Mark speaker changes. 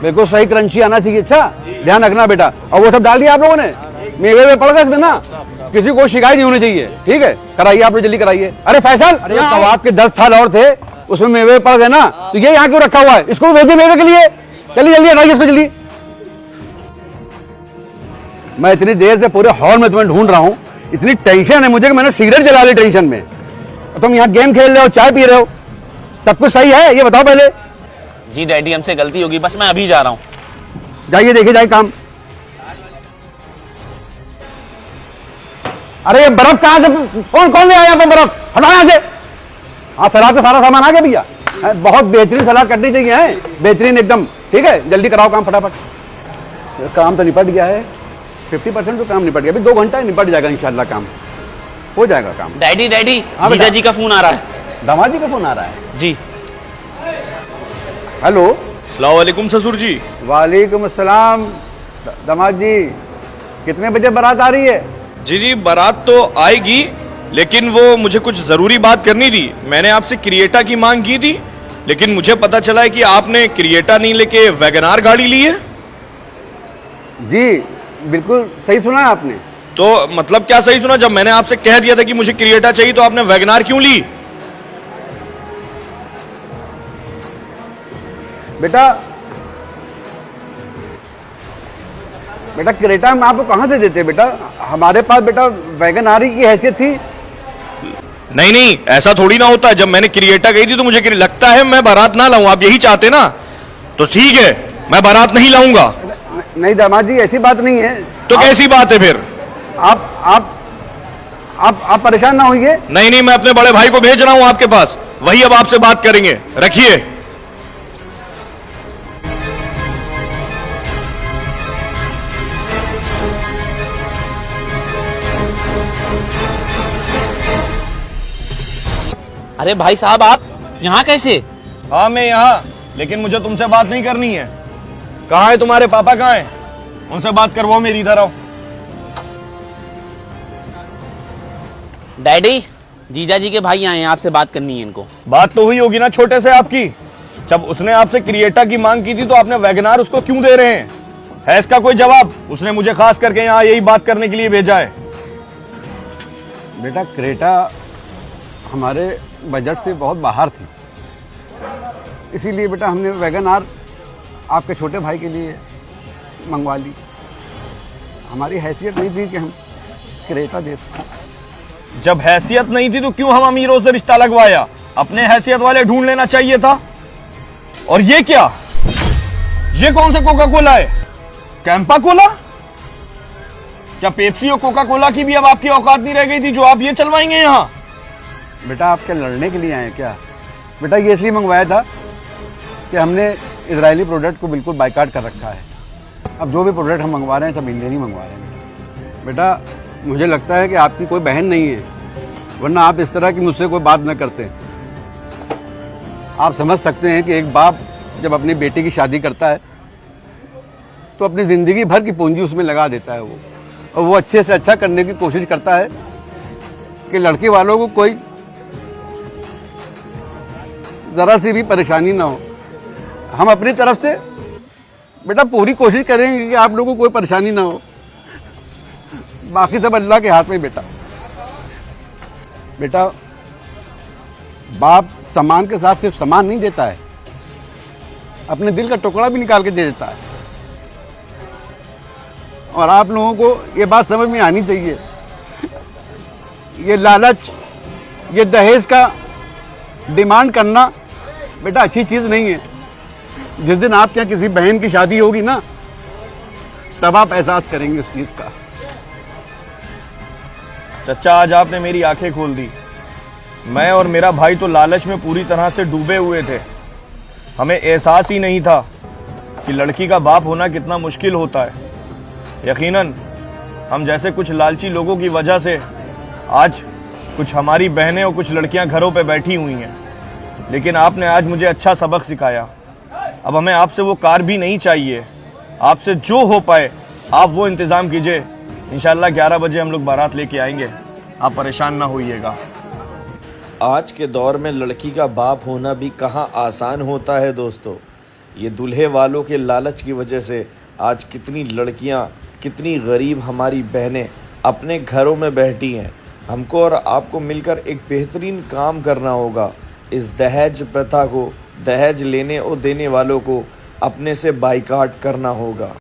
Speaker 1: बिल्कुल सही क्रंची आना चाहिए। अच्छा ध्यान रखना बेटा। और वो सब डाल दिया आप लोगों ने, मेवे में पड़ गए इसमें ना, किसी को शिकायत नहीं होनी चाहिए। ठीक है, कराइए आप लोग, जल्दी कराइए। अरे फैसल, कबाब के 10 थाल और थे, उसमें मेवे पड़ गए ना, तो ये यहाँ क्यों रखा हुआ है? इसको भेजिए मेवे के लिए। जल्दी जल्दी हटाइए इसको जल्दी। मैं इतनी देर से पूरे हॉल में तुम्हें ढूंढ रहा हूँ, इतनी टेंशन है मुझे कि मैंने सिगरेट जला ली टेंशन में। तुम यहाँ गेम खेल रहे हो, चाय पी रहे हो, सब कुछ सही है? ये बताओ पहले।
Speaker 2: जी डैडी हमसे गलती होगी, बस मैं अभी जा रहा हूँ।
Speaker 1: जाइए देखिए, जाइए काम। अरे ये बर्फ कहां से, कौन कौन ले आया यहाँ पे बर्फ? हटाओ यहाँ से। हाँ सलाद का सारा सामान आ गया भैया। बहुत बेहतरीन सलाद कटनी चाहिए, है बेहतरीन एकदम। ठीक है, जल्दी कराओ काम फटाफट। काम तो निपट गया है, 50% तो काम निपट गया। अभी 2 घंटा निपट जाएगा इंशाल्लाह, काम हो जाएगा काम।
Speaker 2: डैडी डैडी जीजा जी का फोन आ रहा है।
Speaker 1: दामाद जी का फोन आ रहा है
Speaker 2: जी।
Speaker 1: हेलो।
Speaker 3: अस्सलाम वालेकुम ससुर जी।
Speaker 1: वालेकुम अस्सलाम। दामाद जी कितने बजे बारात आ रही है?
Speaker 3: जी बारात तो आएगी, लेकिन वो मुझे कुछ जरूरी बात करनी थी। मैंने आपसे क्रिएटा की मांग की थी, लेकिन मुझे पता चला है कि आपने क्रिएटा नहीं लेके वैगनार गाड़ी ली है।
Speaker 1: जी बिल्कुल सही सुना है आपने।
Speaker 3: तो मतलब क्या सही सुना? जब मैंने आपसे कह दिया था कि मुझे क्रिएटा चाहिए, तो आपने वैगनार क्यों ली?
Speaker 1: बेटा क्रेटा हम आपको कहां से देते बेटा? हमारे पास बेटा वैगनारी की हैसियत थी।
Speaker 3: नहीं, ऐसा थोड़ी ना होता है। जब मैंने क्रिएटा गई थी तो मुझे लगता है मैं बारात ना लाऊं। आप यही चाहते ना? तो ठीक है, मैं बारात नहीं लाऊंगा।
Speaker 1: नहीं दामाद जी, ऐसी बात नहीं है।
Speaker 3: तो कैसी बात है फिर?
Speaker 1: आप परेशान ना होइए।
Speaker 3: नहीं, मैं अपने बड़े भाई को भेज रहा हूं आपके पास, वही अब आपसे बात करेंगे। रखिए।
Speaker 2: अरे भाई साहब आप यहाँ कैसे?
Speaker 3: हाँ मैं यहाँ, लेकिन मुझे तुमसे बात नहीं करनी है। कहाँ है तुम्हारे पापा? कहाँ है? उनसे बात करवाओ मेरी। इधर आओ।
Speaker 2: डैडी जीजा जी के भाई आए हैं, आपसे बात करनी है इनको।
Speaker 3: बात तो हुई होगी ना छोटे से आपकी। जब उसने आपसे क्रिएटा की मांग की थी तो आपने वैगनार उसको क्यों दे रहे हैं? है इसका कोई जवाब? उसने मुझे खास करके यहाँ यही बात करने के लिए भेजा है।
Speaker 1: बेटा क्रेटा हमारे बजट से बहुत बाहर थी, इसीलिए बेटा हमने वैगनार आपके छोटे भाई के लिए मंगवा ली। हमारी हैसियत नहीं थी कि हम क्रेटा दे सकें।
Speaker 3: जब हैसियत नहीं थी तो क्यों हम अमीरों से रिश्ता लगवाया? अपने हैसियत वाले ढूंढ लेना चाहिए था। और ये क्या, ये कौन सा कोका कोला है? कैंपा कोला? क्या पेप्सी और कोका कोला की भी अब आपकी औकात नहीं रह गई थी जो आप ये चलवाएंगे यहाँ?
Speaker 1: बेटा आप क्या लड़ने के लिए आए क्या? बेटा ये इसलिए मंगवाया था कि हमने इजरायली प्रोडक्ट को बिल्कुल बाइकाट कर रखा है। अब जो भी प्रोडक्ट हम मंगवा रहे हैं सब इंडियन ही मंगवा रहे हैं। बेटा मुझे लगता है कि आपकी कोई बहन नहीं है, वरना आप इस तरह की मुझसे कोई बात न करते। आप समझ सकते हैं कि एक बाप जब अपनी बेटी की शादी करता है तो अपनी ज़िंदगी भर की पूंजी उसमें लगा देता है वो, और वो अच्छे से अच्छा करने की कोशिश करता है कि लड़की वालों को कोई ज़रा सी भी परेशानी ना हो। हम अपनी तरफ से बेटा पूरी कोशिश करेंगे कि आप लोगों को कोई परेशानी ना हो। बाकी सब अल्लाह के हाथ में। बेटा बाप सामान के साथ सिर्फ सामान नहीं देता है, अपने दिल का टुकड़ा भी निकाल के दे देता है। और आप लोगों को ये बात समझ में आनी चाहिए, ये लालच, ये दहेज का डिमांड करना बेटा अच्छी चीज़ नहीं है। जिस दिन आपके यहाँ किसी बहन की शादी होगी ना, तब आप एहसास करेंगे उस चीज़ का।
Speaker 3: चचा आज आपने मेरी आंखें खोल दी। मैं और मेरा भाई तो लालच में पूरी तरह से डूबे हुए थे। हमें एहसास ही नहीं था कि लड़की का बाप होना कितना मुश्किल होता है। यकीनन हम जैसे कुछ लालची लोगों की वजह से आज कुछ हमारी बहनें और कुछ लड़कियां घरों पे बैठी हुई हैं। लेकिन आपने आज मुझे अच्छा सबक सिखाया। अब हमें आपसे वो कार भी नहीं चाहिए। आपसे जो हो पाए आप वो इंतज़ाम कीजिए। इंशाल्लाह 11 बजे हम लोग बारात लेके आएंगे, आप परेशान ना होइएगा।
Speaker 4: आज के दौर में लड़की का बाप होना भी कहाँ आसान होता है दोस्तों। ये दूल्हे वालों के लालच की वजह से आज कितनी लड़कियां, कितनी गरीब हमारी बहनें अपने घरों में बैठी हैं। हमको और आपको मिलकर एक बेहतरीन काम करना होगा। इस दहेज प्रथा को, दहेज लेने और देने वालों को अपने से बाइकाट करना होगा।